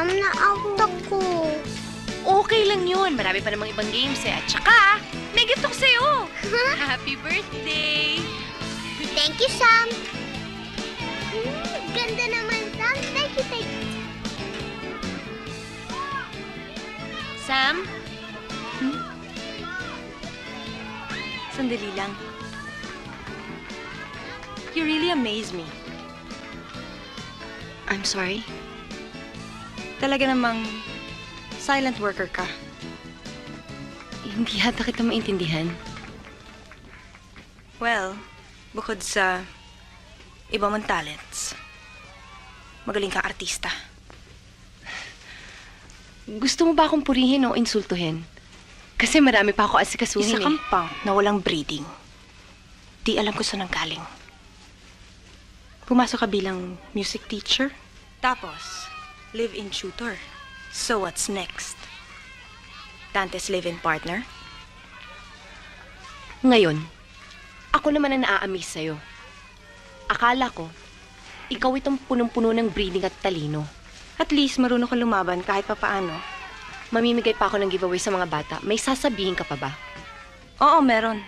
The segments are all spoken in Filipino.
Sam, na-out ako. Okay lang yun. Marami pa namang ibang games eh. At saka, may gift ako sa'yo. Happy birthday! Thank you, Sam. Ganda naman, Sam. Thank you, thank you. Sam? Sandali lang. You really amaze me. I'm sorry. Talaga namang silent worker ka. Hindi yata kita maintindihan. Well, bukod sa iba mong talents, magaling kang artista. Gusto mo ba akong purihin o insultuhin? Kasi marami pa ako asikasuhin. Isa kang punk na walang breeding. Di alam ko saan ang galing. Pumasok ka bilang music teacher, tapos live-in tutor. So what's next? Dante's live-in partner? Ngayon, ako naman ang naa-amaze sa'yo. Akala ko, ikaw itong punong-puno ng breeding at talino. At least marunong ka lumaban kahit papaano. Mamimigay pa ako ng giveaway sa mga bata. May sasabihin ka pa ba? Oo, meron.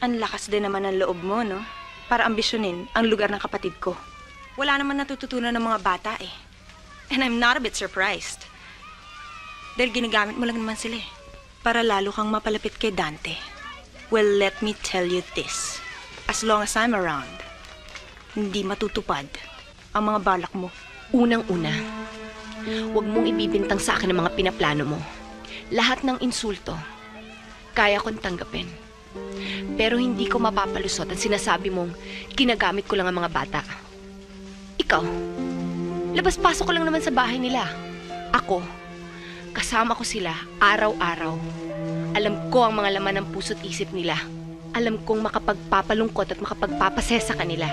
Ang lakas din naman ng loob mo, no? Para ambisyonin ang lugar ng kapatid ko. Wala naman natututunan ng mga bata eh. And I'm not a bit surprised. Dahil ginagamit mo lang naman sila eh. Para lalo kang mapalapit kay Dante. Well, let me tell you this. As long as I'm around, hindi matutupad ang mga balak mo. Unang-una, huwag mong ibibintang sa akin ang mga pinaplano mo. Lahat ng insulto, kaya kong tanggapin. Pero hindi ko mapapalusot ang sinasabi mong ginagamit ko lang ang mga bata. Ikaw, labas-pasok ko lang naman sa bahay nila. Ako, kasama ko sila araw-araw. Alam ko ang mga laman ng puso't isip nila. Alam kong makapagpapalungkot at makapagpapasaya sa kanila.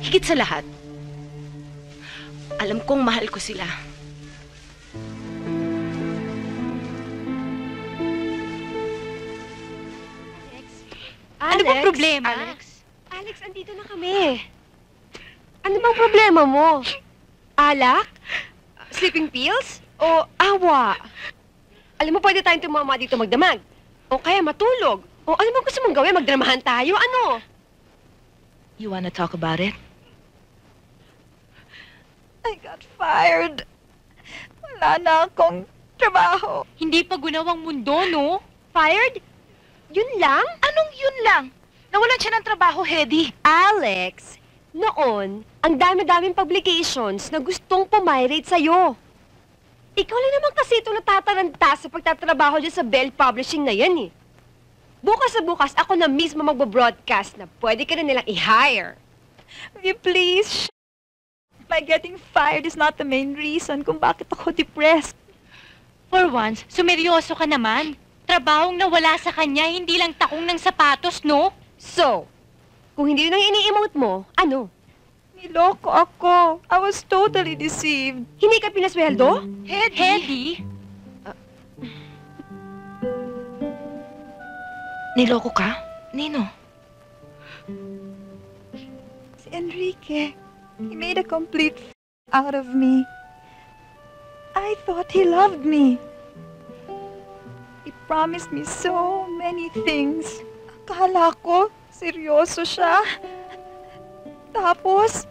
Higit sa lahat, alam kong mahal ko sila. Ano bang problema? Alex, andito na kami. Ano bang problema mo? Alak? Sleeping pills? O awa? Alam mo, pwede tayong tumama dito magdamag. O kaya matulog. O ano bang gusto mong gawin? Magdramahan tayo? Ano? You wanna talk about it? I got fired. Wala na akong trabaho. Hindi pa gunawang mundo, no? Fired? Yun lang? Anong yun lang? Nawalan siya ng trabaho, Hedy. Alex, noon, ang dami-daming publications na gustong pumirate sa'yo. Ikaw lang naman kasi ito natataranta sa pagtatrabaho dyan sa Bell Publishing na yan eh. Bukas sa bukas, ako na mismo magbo-broadcast na pwede ka na nilang i-hire. Will you please? My getting fired is not the main reason kung bakit ako depressed. For once, sumeryoso ka naman. Trabahong nawala sa kanya, hindi lang takong ng sapatos, no? So, kung hindi yun ang ini-emote mo, ano? Niloko ako. I was totally deceived. Hindi ka pinasweldo? Hedy? Niloko ka? Nino? Si Enrique, he made a complete out of me. I thought he loved me. He promised me so many things. Akala ko, seryoso siya. Tapos,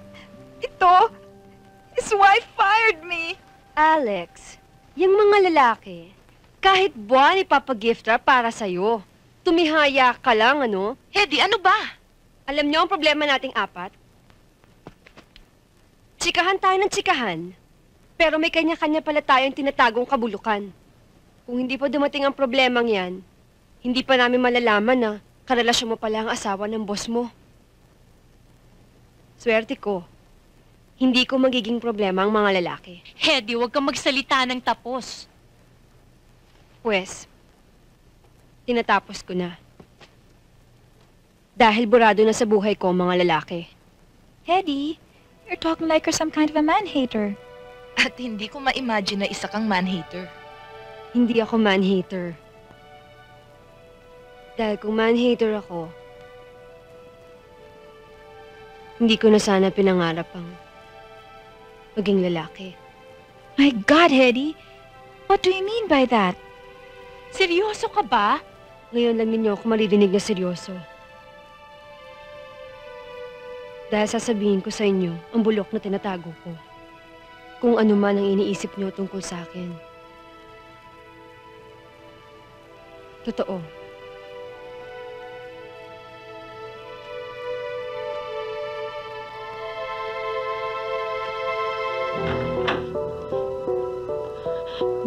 his wife fired me. Alex, yung mga lalaki, kahit buwan ipapagift para sa'yo. Tumihaya ka lang, ano? Hedy, ano ba? Alam niyo ang problema nating apat? Tsikahan tayo ng tsikahan, pero may kanya-kanya pala tayong tinatagong kabulukan. Kung hindi pa dumating ang problemang yan, hindi pa namin malalaman na karelasyon mo pala ang asawa ng boss mo. Swerte ko, hindi ko magiging problema ang mga lalaki. Hedy, huwag kang magsalita ng tapos. Pwes, tinatapos ko na. Dahil burado na sa buhay ko ang mga lalaki. Hedy, you're talking like you're some kind of a man-hater. At hindi ko ma-imagine na isa kang man-hater. Hindi ako man-hater. Dahil kung man-hater ako, hindi ko na sana pinangarap ang maging lalaki. My God, Hedy. What do you mean by that? Seryoso ka ba? Ngayon lang ninyo ako maririnig na seryoso. Dahil sasabihin ko sa inyo ang bulok na tinatago ko. Kung ano man ang iniisip niyo tungkol sa akin. Totoo.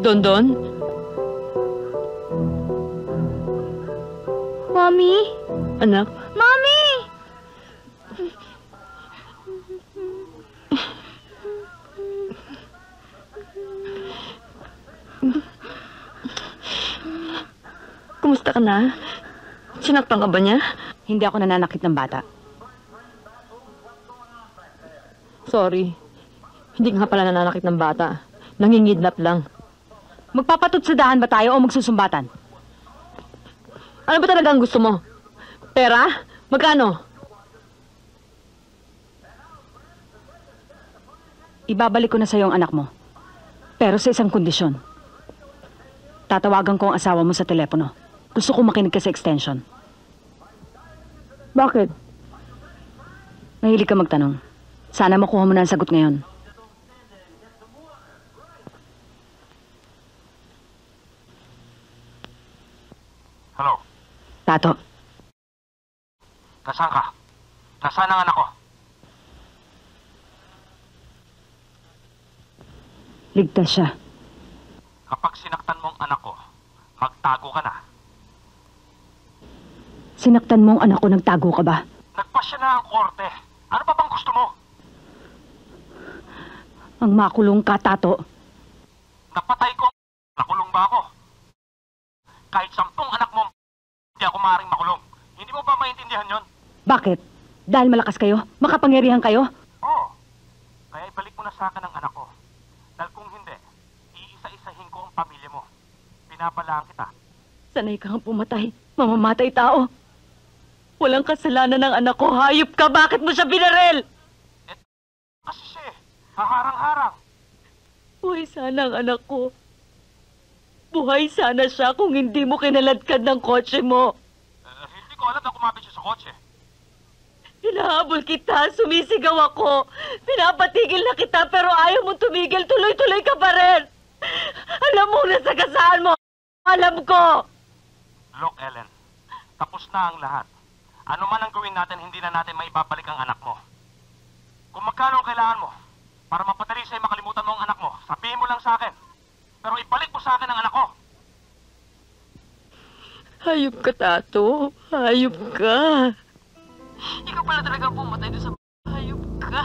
Dondon? Mommy? Anak? Mommy! Kumusta ka na? Sinaktan ka ba niya? Hindi ako nananakit ng bata. Sorry. Hindi ka nga pala nananakit ng bata. Nangingidnap lang. Magpapatutsudahan ba tayo o magsusumbatan? Ano ba talaga ang gusto mo? Pera? Magkano? Ibabalik ko na sa'yo ang anak mo. Pero sa isang kondisyon. Tatawagan ko ang asawa mo sa telepono. Gusto ko makinig ka sa extension. Bakit? Mahilig ka magtanong. Sana makuha mo na ang sagot ngayon. Hello? Tato, Nasaan ka? Nasaan ang anak ko? ligtas siya. Kapag sinaktan mong anak ko, magtago ka na. Sinaktan mo ang anak ko, nagtago ka ba? Nagpasya na ang korte. Ano pa bang gusto mo? Ang makulong ka, Tato. Napatay ko. Nakulong ba ako? Kahit 10 anak mo, hindi ako maaaring makulong. Hindi mo ba maintindihan yon? Bakit? Dahil malakas kayo? Makapangyarihan kayo? Oo. Kaya ibalik mo na sa akin ang anak ko. Dahil kung hindi, iisa-isahin ko ang pamilya mo. Pinapalaan kita. Sanay kang pumatay. Mamamatay tao. Walang kasalanan ng anak ko. Hayop ka! Bakit mo siya binaril? Kasi siya eh. Haharang-harang. Buhay sana ang anak ko. Buhay sana siya kung hindi mo kinaladkad ng kotse mo. Hindi ko alam na kumapit siya sa kotse. Hinahabol kita, sumisigaw ako. Pinapatigil na kita pero ayaw mong tumigil. Tuloy-tuloy ka pa rin. Alam mo na sagasaan mo. Alam ko. Look, Ellen. Tapos na ang lahat. Ano man ang gawin natin, hindi na natin maibabalik ang anak mo. Kung magkano ang kailangan mo, para mapadali sa'yo makalimutan mo ang anak mo, sabihin mo lang sa akin. Pero ibalik mo sa akin ang anak ko. Hayop ka, Tato. Hayop ka. Ikaw pala talaga pumatay doon sa hayop ka.